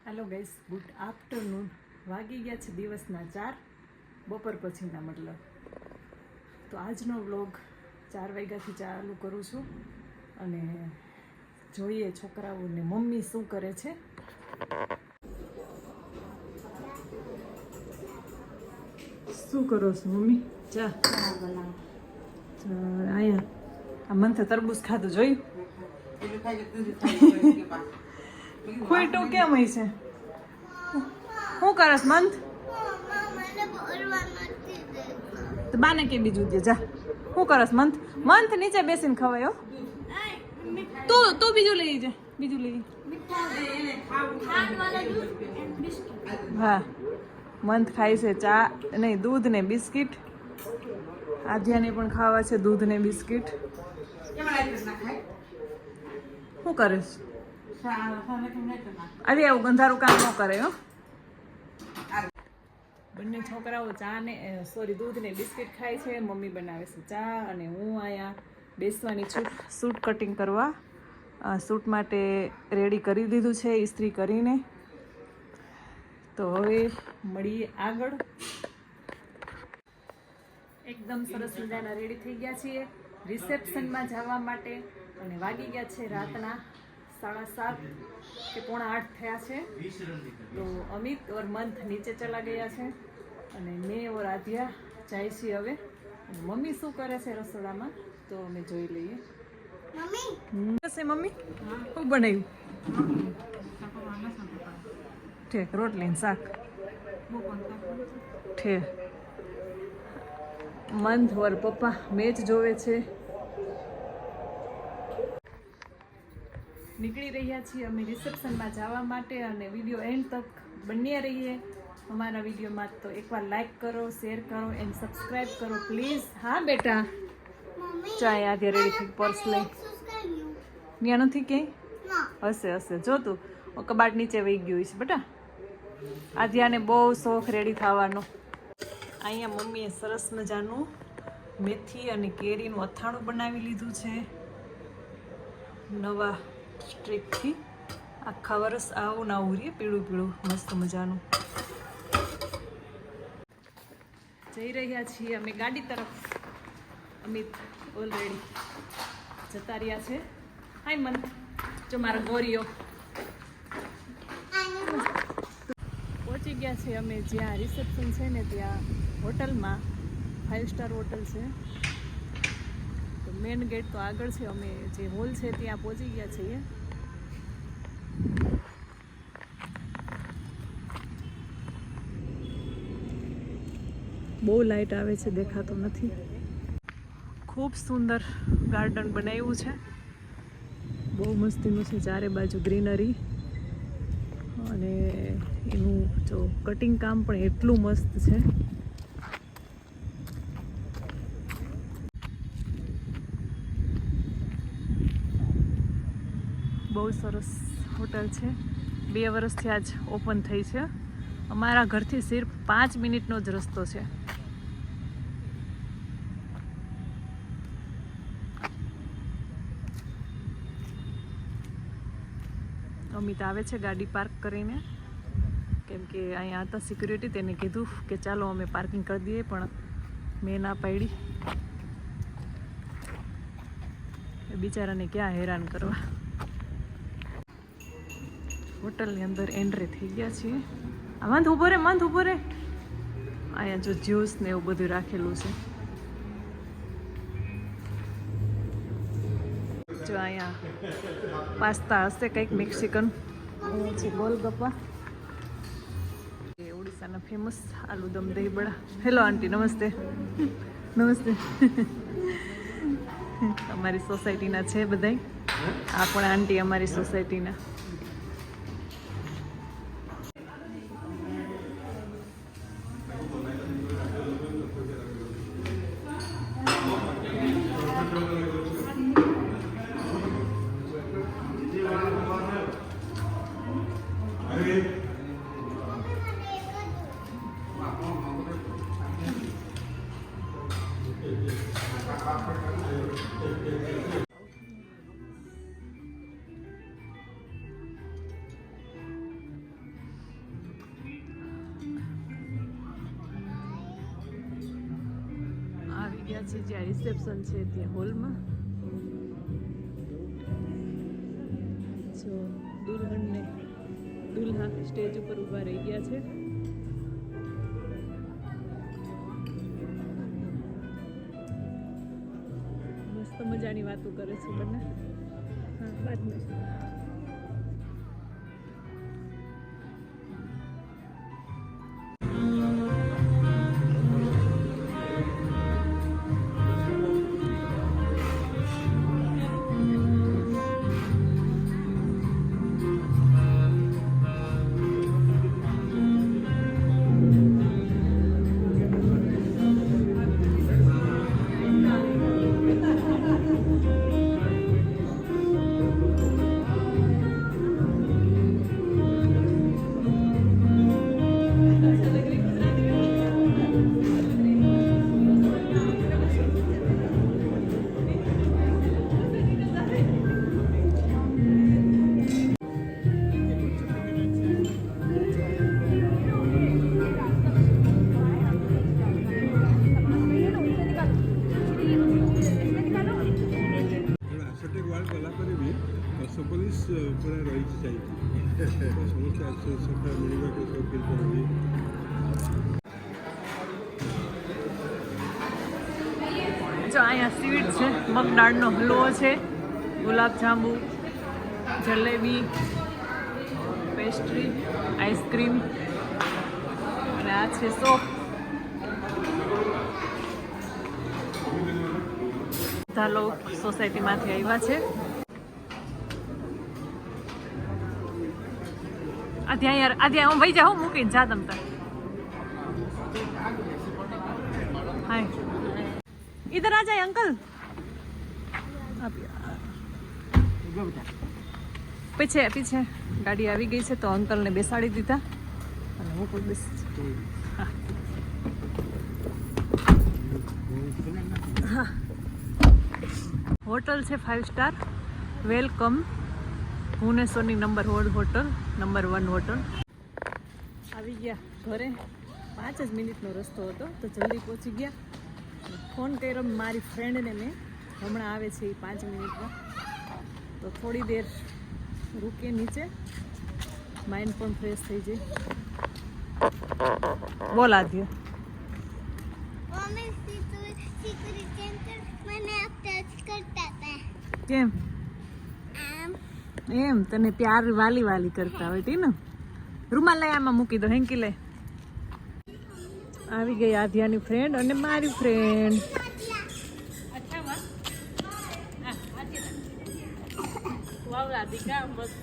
Hello guys, good afternoon. वागी गया है दिवसना 4 बपोर पछीना मतलब। तो आजनो व्लॉग 4 वाग्याथी चालू करूँ छूँ अने जोईए छोकराओने मम्मी शुं करे छे। शुं करो छो मम्मी? चा आया आ मंथे तरबूज खाधुं जोयुं? खोटो केम हई छे? શું કરસ મંથ? તો બાને કે બીજું દે જા। શું કરસ મંથ? મંથ નીચે બેસીને ખવાય હો। તું બીજું લઈ જા, બીજું લઈ। હા, મંથ ખાય છે ચા નહીં, દૂધ ને બિસ્કિટ। આધ્યાને પણ ખાવા છે દૂધ ને બિસ્કિટ। શું કરીશ? અરે આવું ગંધારું કામ ન કરે હો। બંને છોકરાઓ ચા ને દૂધ ને બિસ્કિટ ખાય છે। મમ્મી બનાવે છે ચા અને હું આયા બેસવાની છું સૂટ કટિંગ કરવા। સૂટ માટે રેડી કરી દીધું છે ઇસ્ત્રી કરીને। તો હવે મળીએ આગળ। એકદમ સરસ મજાના રેડી થઈ ગયા છીએ રિસેપ્શનમાં જવા માટે અને વાગી ગયા છે રાતના 7:30 કે 7:45 થયા છે। તો અમિત और મંથ નીચે ચલા ગયા છે અને મેં और આધ્યા જાય છીએ હવે। મમ્મી શું કરે છે રસોડામાં તો અમે જોઈ લઈએ। મમ્મી મમ્મી શું બનાવ્યું? ઠીક, રોટલી ને શાક। ઠીક, મંથ और પપ્પા મેચ જોવે છે। નીકળી રહ્યા છીએ અમે રિસેપ્શનમાં જવા માટે અને વિડીયો એન્ડ તક બન્યા રહીએ અમારા વિડીયોમાં। તો એકવાર લાઈક કરો, શેર કરો એન્ડ સબસ્ક્રાઈબ કરો પ્લીઝ। હા બેટા, ચાય આજે રેડી થઈ પર્સ લઈ ત્યાં નથી ક્યાંય? હશે જો તું કબાટ નીચે વહી ગયું છે બેટા। આધ્યાને બહુ શોખ રેડી થવાનો। અહીંયા મમ્મીએ સરસ મજાનું મેથી અને કેરીનું અથાણું બનાવી લીધું છે નવા સ્ટ્રીકથી। આખા વરસ આવું ના આવું રે, પીળું પીળું મસ્ત મજાનું। જઈ રહ્યા છીએ અમે ગાડી તરફ। અમિત ઓલરેડી જતા રહ્યા છે। હાય મંથ, જો મારો ગોરીઓ પહોંચી ગયા છે અમે જ્યાં રિસેપ્શન છે ને ત્યાં હોટલમાં। 5 સ્ટાર હોટલ છે। તો મેન ગેટ તો આગળ છે, અમે જે હોલ છે ત્યાં પહોંચી ગયા છીએ। બહુ લાઇટ આવે છે, દેખાતો નથી। ખૂબ સુંદર ગાર્ડન બનાવ્યું છે, બહુ મસ્તીનું છે, ચારે બાજુ ગ્રીનરી અને એનું જો કટિંગ કામ પણ એટલું મસ્ત છે। બહુ સરસ હોટલ છે। 2 વર્ષથી આજ ઓપન થઈ છે। અમારા ઘરથી સિર્ફ 5 મિનિટનો જ રસ્તો છે। અમિત આવે છે ગાડી પાર્ક કરીને, કેમ કે અહીંયા હતા સિક્યુરિટી, તેને કીધું કે ચાલો અમે પાર્કિંગ કરી દઈએ પણ મેં ના પાડી। બિચારાને ક્યાં હેરાન કરવા। હોટલની અંદર એન્ટ્રી થઈ ગયા છીએ। મંથ ઊભો રે, મંથ ઊભો રે। અહીંયા જો જ્યુસ ને એવું બધું રાખેલું છે। જો અહીંયા પાસ્તા હશે કંઈક મેક્સિકન। અહીંયા છે ગોલગપ્પા, ઓડિશાના ફેમસ આલુદમ દહીં બડા। હેલો આંટી, નમસ્તે નમસ્તે। અમારી સોસાયટીના છે બધાય। આ પણ આંટી અમારી સોસાયટીના। ગયા છે જ્યાં રિસેપ્શન છે ત્યાં હોલમાં. જો દુલ્હન ને દુલ્હા સ્ટેજ ઉપર ઊભા રહી ગયા છે. મસ્ત મજાની વાતો કરે છે બંને. હા બાદ में જો અહીંયા સ્વીટ છે, મગદાળનો હલવો છે, ગુલાબજાંબુ, જલેબી, પેસ્ટ્રી, આઈસ્ક્રીમ અને આ છે સોપ. બધા લોકો સોસાયટીમાંથી આવ્યા છે. આધ્યા હું ભાઈ જાઉં મૂકીને જા તમ તાર. હાય इधर आ जाए अंकल. पीछे पीछे गाड़ी આવી ગઈ છે તો અંકલ ને બેસાડી દીધા અને હું પણ બેસ. હોટલ છે 5 સ્ટાર વેલકમ ભુવનેશ્વરની નંબર 1 હોટલ, નંબર 1 હોટલ. આવી ગયા ઘરે. 5 જ મિનિટનો રસ્તો હતો તો જલ્દી પહોંચી ગયા. ફોન કર્યો મારી ફ્રેન્ડને મેં, હમણાં આવે છે એ 5 મિનિટમાં, તો થોડી દેર રૂકે નીચે, માઇન્ડ પણ ફ્રેશ થઈ જાય. બોલ આદ્ય. કેમ એમ તને પ્યાર વાલી વાલી કરતા હોય ને. રૂમાલ લઈ આમાં મૂકી દો, હેન્કી લઈ. આવી ગઈ આધ્યાની ફ્રેન્ડ અને મારી ફ્રેન્ડ. વાવ રાધિકા બસ